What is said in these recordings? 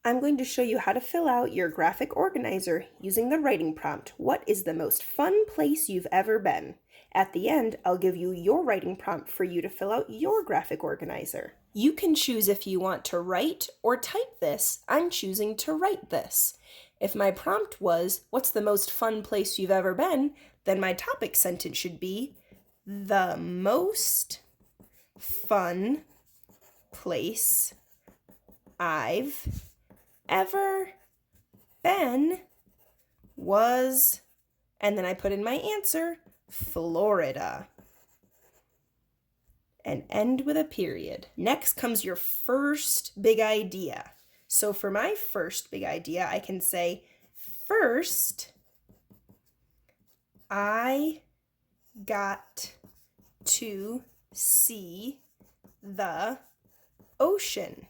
I'm going to show you how to fill out your graphic organizer using the writing prompt. What is the most fun place you've ever been? At the end, I'll give you your writing prompt for you to fill out your graphic organizer. You can choose if you want to write or type this. I'm choosing to write this. If my prompt was, what's the most fun place you've ever been? Then my topic sentence should be, the most fun place I've ever been was, and then I put in my answer, Florida. And end with a period. Next comes your first big idea. So for my first big idea, I can say, first, I got to see the ocean.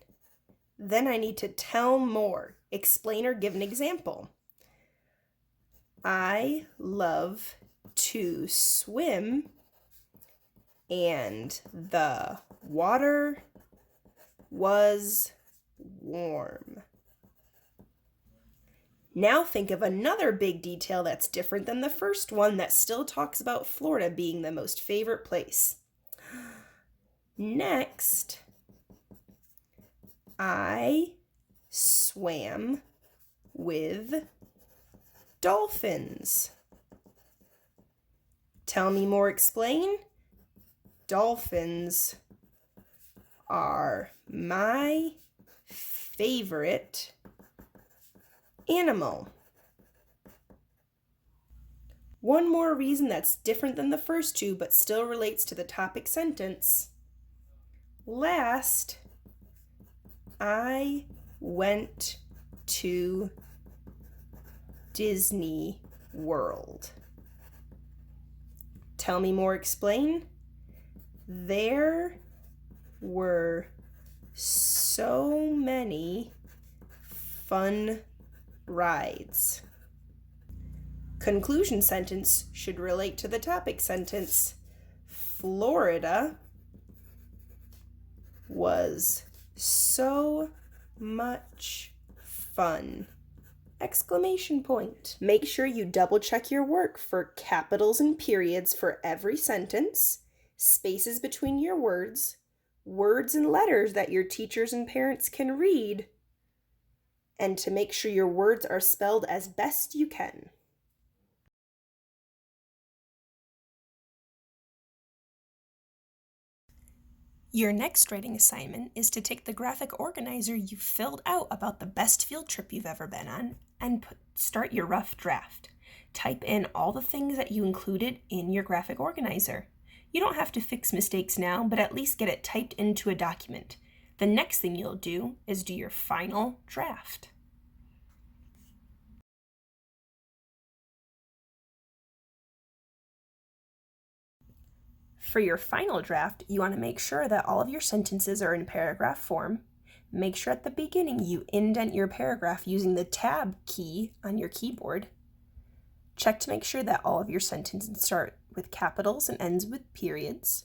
Then I need to tell more, explain or give an example. I love to swim and the water was warm. Now think of another big detail that's different than the first one that still talks about Florida being the most favorite place. Next, I swam with dolphins. Tell me more, explain. Dolphins are my favorite animal. One more reason that's different than the first two but still relates to the topic sentence. Last, I went to Disney World. Tell me more, explain. There were so many fun rides. Conclusion sentence should relate to the topic sentence. Florida was so much fun! Exclamation point. Make sure you double check your work for capitals and periods for every sentence, spaces between your words and letters that your teachers and parents can read, and to make sure your words are spelled as best you can. Your next writing assignment is to take the graphic organizer you filled out about the best field trip you've ever been on and start your rough draft. Type in all the things that you included in your graphic organizer. You don't have to fix mistakes now, but at least get it typed into a document. The next thing you'll do is do your final draft. For your final draft, you want to make sure that all of your sentences are in paragraph form. Make sure at the beginning you indent your paragraph using the Tab key on your keyboard. Check to make sure that all of your sentences start with capitals and ends with periods.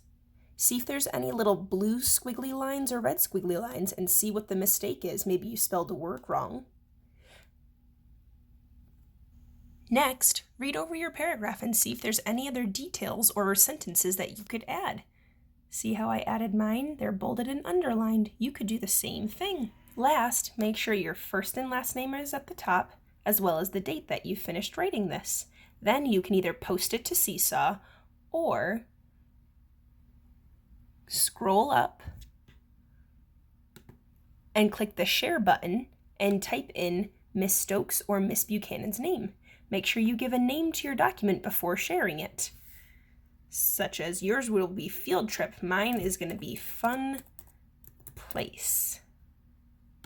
See if there's any little blue squiggly lines or red squiggly lines and see what the mistake is. Maybe you spelled a word wrong. Next, read over your paragraph and see if there's any other details or sentences that you could add. See how I added mine? They're bolded and underlined. You could do the same thing. Last, make sure your first and last name is at the top, as well as the date that you finished writing this. Then you can either post it to Seesaw or scroll up and click the share button and type in Miss Stokes or Miss Buchanan's name. Make sure you give a name to your document before sharing it, such as yours will be field trip. Mine is going to be fun place.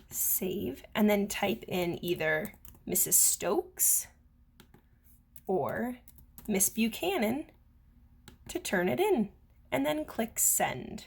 Save, and then type in either Mrs. Stokes or Miss Buchanan to turn it in, and then click send.